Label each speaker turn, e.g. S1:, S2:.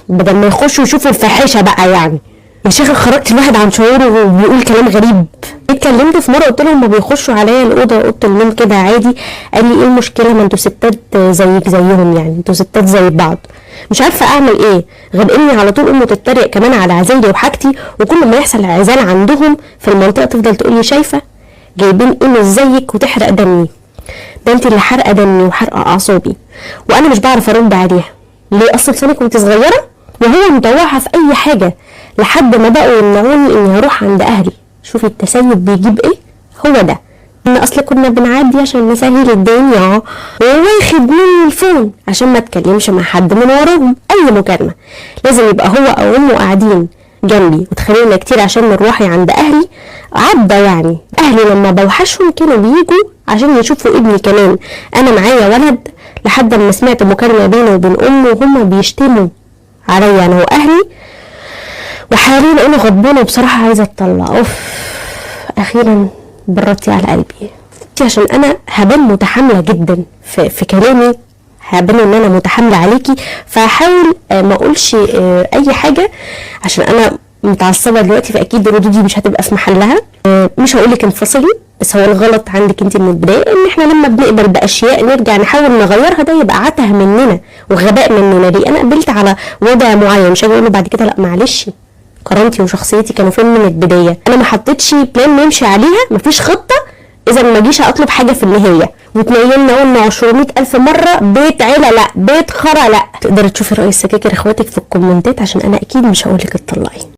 S1: بدل ما يخشوا يشوفوا الفاحشه بقى يعني. يا شيخه خرجت الواحد عن شعوره وبيقول كلام غريب. اتكلمت في مره قلت لهم ما بيخشوا عليا الاوضه اوضه النوم كده عادي. قال لي ايه المشكله، ما انتوا ستات زيك زيهم يعني، انتوا ستات زي بعض. مش عارفه اعمل ايه غير اني على طول امي تتريق كمان على عزايلي وحاجتي، وكل ما يحصل عزال عندهم في المنطقه تفضل تقول لي شايفه جايبين ايه مش زيك وتحرق دمي. ده انت اللي حرقه دمي وحرقه اعصابي. وانا مش بعرف ارد عليها ليه، اصلا سنه كنت صغيره وهو مطوعها في اي حاجه لحد ما بقوا يمنعوني اني اروح عند اهلي. شوفي التسيب بيجيب ايه، هو ده ان اصل كنا بنعدي عشان نسهل الدنيا، وواخد مني الفون عشان ما اتكلمش مع حد من وراهم. اي مكالمه لازم يبقى هو او امه قاعدين جنبي، وتخلينا كتير عشان مروحي عند اهلي عدى يعني. اهلي لما بوحشهم كانوا بيجوا عشان يشوفوا ابني كمان، انا معايا ولد، لحد ما سمعت مكالمه بينه وبين امه وهما بيشتموا عليا انا واهلي، وحاليا انا غضبانه وبصراحه عايزه اتطلق. اوف، اخيرا بردتي على قلبي عشان انا هبان متحامله جدا في كلامي، هبان ان انا متحامله عليكي، فهحاول ما اقولش اي حاجه عشان انا متعصبه دلوقتي، فاكيد ردودي مش هتبقى في محلها. مش هقولك انفصلي، بس هو الغلط عندك انت من البدايه، ان احنا لما بنقبل باشياء نرجع نحاول نغيرها، ده يبقى عته مننا وغباء مننا. ليه انا قبلت على وضع معين مش هاجي اقول بعد كده لا معلش، كرامتي وشخصيتي كانوا فين من البدايه. انا ما حطيتش بلان نمشي عليها، مفيش خطه، اذا ما جيش اطلب حاجه في النهايه وتنيلنا قلنا 200,000 مره بيت عيله لا، بيت خرا لا. تقدر تشوفي رأي السكاكر اخواتك في الكومنتات عشان انا اكيد مش هقولك اتطلقي.